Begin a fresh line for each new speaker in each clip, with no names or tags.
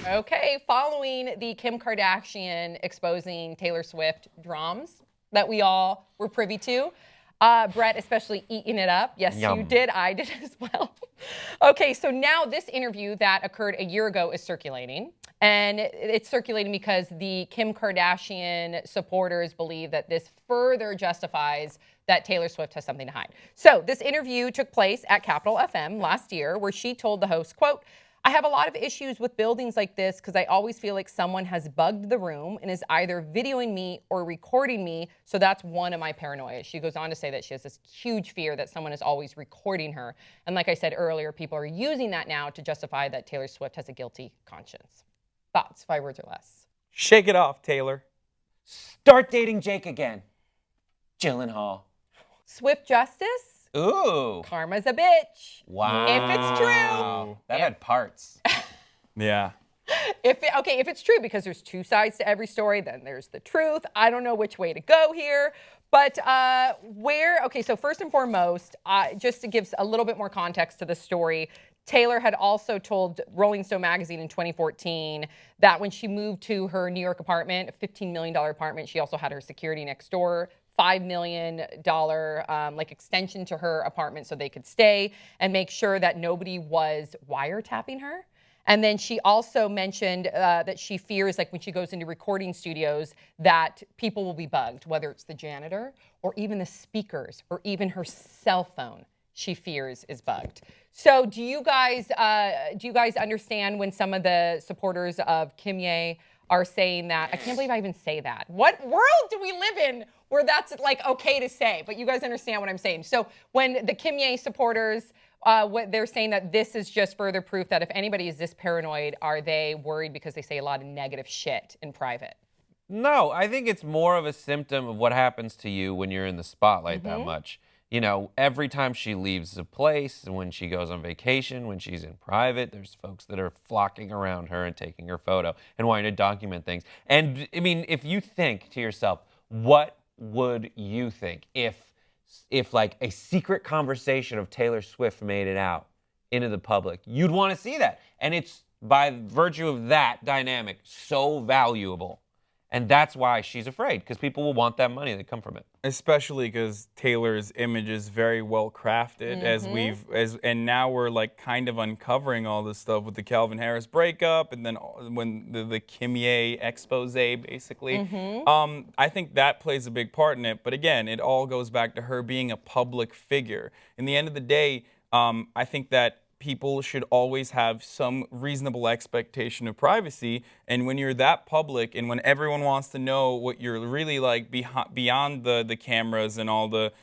Okay, following the Kim Kardashian exposing Taylor Swift drums that we all were privy to, Brett especially eating it up. Yes,
Yum.
you did. I did as well. Okay, so now this interview that occurred a year ago is circulating. And it's circulating because the Kim Kardashian supporters believe that this further justifies that Taylor Swift has something to hide. So this interview took place at Capital FM last year, where she told the host, quote, "I have a lot of issues with buildings like this because I always feel like someone has bugged the room and is either videoing me or recording me. So that's one of my paranoias." She goes on to say that she has this huge fear that someone is always recording her. And like I said earlier, people are using that now to justify that Taylor Swift has a guilty conscience. Thoughts, 5 words or less.
Shake it off, Taylor.
Start dating Jake again. Gyllenhaal.
Swift justice?
Ooh.
Karma's a bitch.
Wow.
If it's true.
That had parts.
Yeah.
If it's true, because there's two sides to every story, then there's the truth. I don't know which way to go here. But so first and foremost, just to give a little bit more context to the story, Taylor had also told Rolling Stone magazine in 2014 that when she moved to her New York apartment, a $15 million apartment, she also had her security next door, $5 million extension to her apartment so they could stay and make sure that nobody was wiretapping her. And then she also mentioned that she fears, like when she goes into recording studios, that people will be bugged, whether it's the janitor or even the speakers or even her cell phone. She fears is bugged. So do you guys understand when some of the supporters of Kanye are saying that? I can't believe I even say that. What world do we live in where that's like okay to say? But you guys understand what I'm saying. So when the Kanye supporters, what they're saying that this is just further proof that if anybody is this paranoid, are they worried because they say a lot of negative shit in private?
No, I think it's more of a symptom of what happens to you when you're in the spotlight that much. You know, every time she leaves a place, when she goes on vacation, when she's in private, there's folks that are flocking around her and taking her photo and wanting to document things. And I mean, if you think to yourself, what would you think if like a secret conversation of Taylor Swift made it out into the public? You'd want to see that. And it's by virtue of that dynamic so valuable. And that's why she's afraid, because people will want that money that come from it.
Especially because Taylor's image is very well crafted, and now we're like kind of uncovering all this stuff with the Calvin Harris breakup, and then when the Kanye expose, basically. I think that plays a big part in it. But again, it all goes back to her being a public figure. In the end of the day, I think that people should always have some reasonable expectation of privacy. And when you're that public and when everyone wants to know what you're really like beyond the cameras and all the,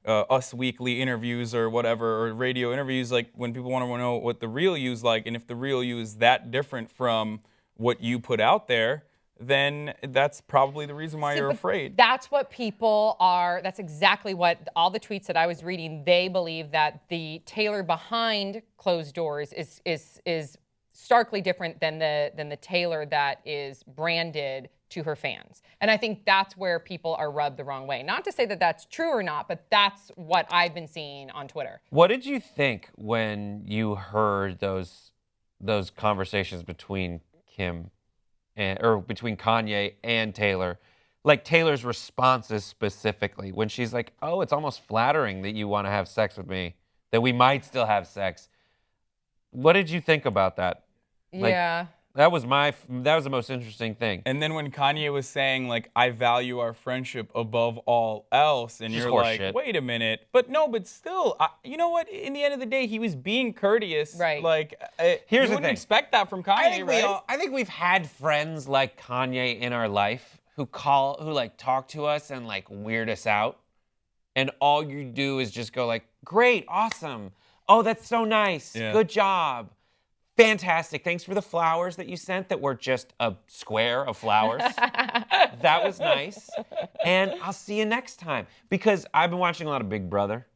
Us Weekly interviews or whatever, or radio interviews, like when people want to know what the real you's like, and if the real you is that different from what you put out there, then that's probably the reason why you're afraid.
That's what people are, that's exactly what all the tweets that I was reading, they believe that the Taylor behind closed doors is starkly different than the Taylor that is branded to her fans. And I think that's where people are rubbed the wrong way. Not to say that that's true or not, but that's what I've been seeing on Twitter.
What did you think when you heard those conversations between between Kanye and Taylor, like Taylor's responses specifically, when she's like, "Oh, it's almost flattering that you want to have sex with me, that we might still have sex." What did you think about that?
Yeah.
That was the most interesting thing.
And then when Kanye was saying, like, "I value our friendship above all else," and you're like,
horseshit.
wait a minute. But still, you know what? In the end of the day, he was being courteous.
Right.
Like,
Here's
you
the
wouldn't
thing.
expect that from Kanye, right?
I think we've had friends like Kanye in our life who like talk to us and like weird us out. And all you do is just go like, "Great, awesome. Oh, that's so nice.
Yeah.
Good job. Fantastic. Thanks for the flowers that you sent that were just a square of flowers. That was nice. And I'll see you next time." Because I've been watching a lot of Big Brother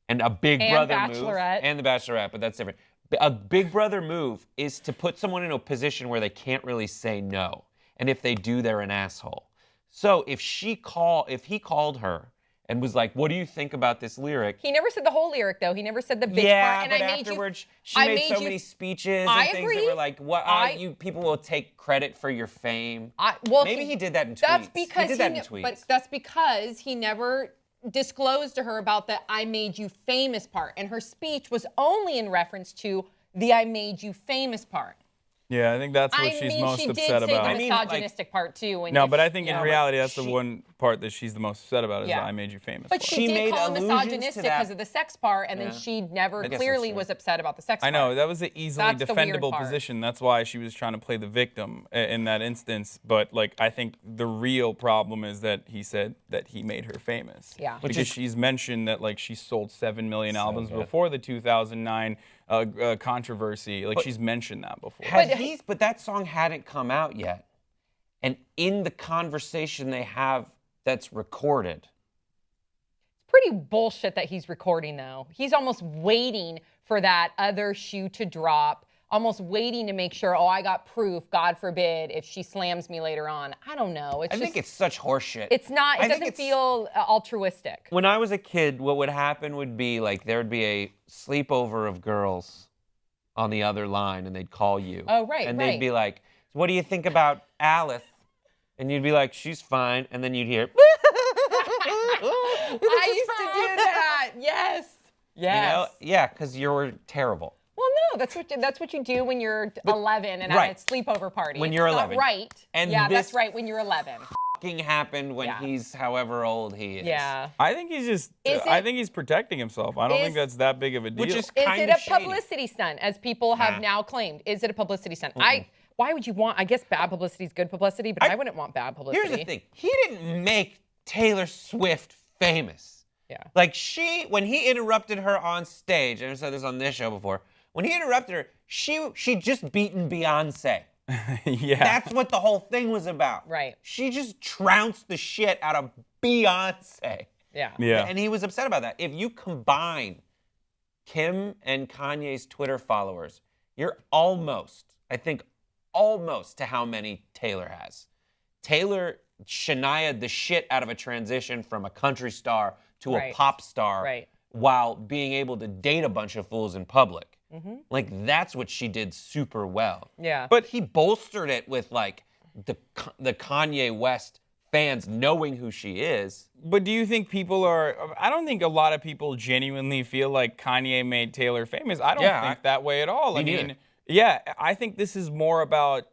and a Big Brother
Bachelorette.
move. And The Bachelorette, but that's different. A Big Brother move is to put someone in a position where they can't really say no. And if they do, they're an asshole. So if he called her and was like, what do you think about this lyric?
He never said the whole lyric, though. He never said the bitch
Yeah,
part.
but
And I
afterwards, she
I
made so many speeches
I
and things
agree.
that were like, "What? You people will take credit for your fame."
Well,
maybe he did that in tweets.
That's because
he did that in tweets.
But that's because he never disclosed to her about the "I made you famous" part, and her speech was only in reference to the "I made you famous" part.
Yeah, I think that's what she's most upset
she did say
about.
the misogynistic part too.
No, but I think in reality, that's the one part that she's the most upset about is that I made you famous.
But she did call him misogynistic because of the sex part, and then she never clearly was upset about the sex part.
I know, that was an easily defendable
part.
position. That's why she was trying to play the victim in that instance. But like, I think the real problem is that he said that he made her famous.
Yeah.
Because she's mentioned that like she sold 7 million albums before the 2009 controversy. Like she's mentioned that before.
But that song hadn't come out yet. And in the conversation they have that's recorded.
It's pretty bullshit that he's recording, though. He's almost waiting for that other shoe to drop, almost waiting to make sure, I got proof, God forbid, if she slams me later on. I don't know.
I think it's such horseshit.
It's not, it doesn't feel altruistic.
When I was a kid, what would happen would be like there would be a sleepover of girls on the other line, and they'd call you.
Oh, right,
And they'd be like, what do you think about Alice? And you'd be like, she's fine. And then you'd hear,
I used to do that. Yes. Yes.
You know? Yeah, because you're terrible.
Well, no, that's what you do when you're 11 and at a sleepover party.
When you're 11.
Not right.
And
yeah, that's right. When you're 11.
Happened when he's however old he is.
Yeah.
I think he's just. I think he's protecting himself. I don't think that's that big of a deal.
Which is
it a publicity stunt, as people have now claimed? Is it a publicity stunt? Why would you want? I guess bad publicity is good publicity, but I wouldn't want bad publicity.
Here's the thing: he didn't make Taylor Swift famous.
Yeah.
Like when he interrupted her on stage, and I said this on this show before. When he interrupted her, she just beaten Beyonce.
Yeah.
That's what the whole thing was about.
Right.
She just trounced the shit out of Beyonce.
Yeah.
Yeah.
And he was upset about that. If you combine Kim and Kanye's Twitter followers, you're almost to how many Taylor has. Taylor Shania'd the shit out of a transition from a country star to a pop star while being able to date a bunch of fools in public. Mm-hmm. Like, that's what she did super well.
Yeah.
But he bolstered it with, like, the Kanye West fans knowing who she is.
But do you think people are... I don't think a lot of people genuinely feel like Kanye made Taylor famous. I don't think that way at all. I mean, yeah, I think this is more about,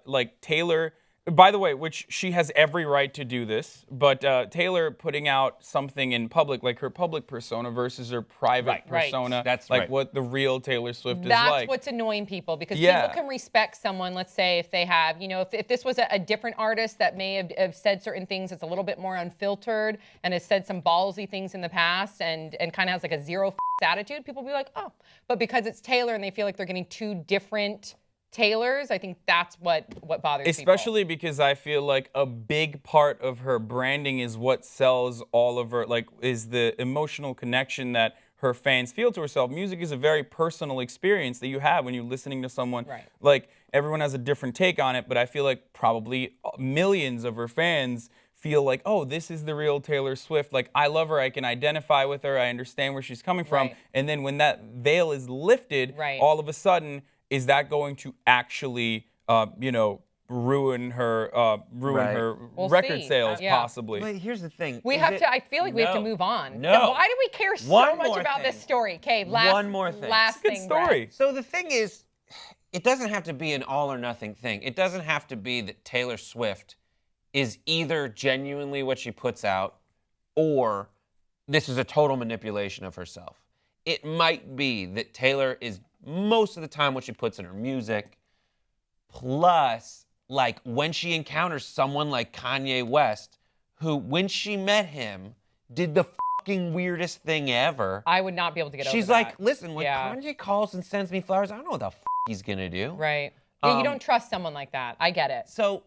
like, Taylor... By the way, which she has every right to do this, but Taylor putting out something in public, like her public persona versus her private persona,
that's
like what the real Taylor Swift is like.
That's what's annoying people, because people can respect someone, let's say, if they have, if this was a different artist that may have said certain things that's a little bit more unfiltered and has said some ballsy things in the past and kind of has like a zero attitude, people will be like, oh. But because it's Taylor and they feel like they're getting two different Taylors, I think that's what bothers people.
Especially because I feel like a big part of her branding is what sells all of her, like, is the emotional connection that her fans feel to herself. Music is a very personal experience that you have when you're listening to someone.
Right.
Like, everyone has a different take on it, but I feel like probably millions of her fans feel like, oh, this is the real Taylor Swift. Like, I love her. I can identify with her. I understand where she's coming from. And then when that veil is lifted, all of a sudden, is that going to actually, ruin her record sales possibly?
But here's the thing.
I feel like we have to move on.
No.
Why do we care so much about this story? Okay,
one more thing.
Last
it's a good
thing,
story.
Brett.
So the thing is, it doesn't have to be an all or nothing thing. It doesn't have to be that Taylor Swift is either genuinely what she puts out or this is a total manipulation of herself. It might be that Taylor is most of the time what she puts in her music, plus, like, when she encounters someone like Kanye West, who, when she met him, did the fucking weirdest thing ever.
I would not be able to get over that.
She's like, listen, when Kanye calls and sends me flowers, I don't know what the he's gonna do.
Right. Yeah, you don't trust someone like that. I get it.
So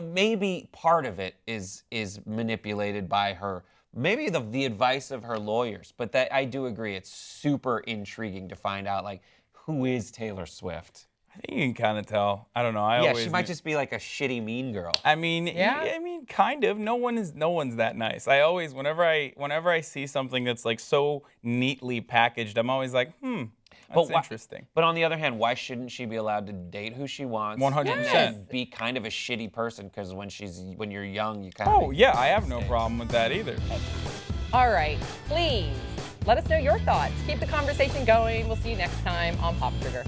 maybe part of it is manipulated by her. Maybe the advice of her lawyers, but that I do agree, it's super intriguing to find out, like, who is Taylor Swift?
You can kind of tell. I don't know. I
Yeah,
always
she might just be like a shitty mean girl.
I mean,
Yeah.
I mean, kind of. No one's that nice. I always, whenever I see something that's like so neatly packaged, I'm always like, that's interesting.
But on the other hand, why shouldn't she be allowed to date who she wants?
100%.
And then be kind of a shitty person because when you're young, you kind of.
Oh yeah, I have no problem with that either.
All right, please let us know your thoughts. Keep the conversation going. We'll see you next time on Pop Trigger.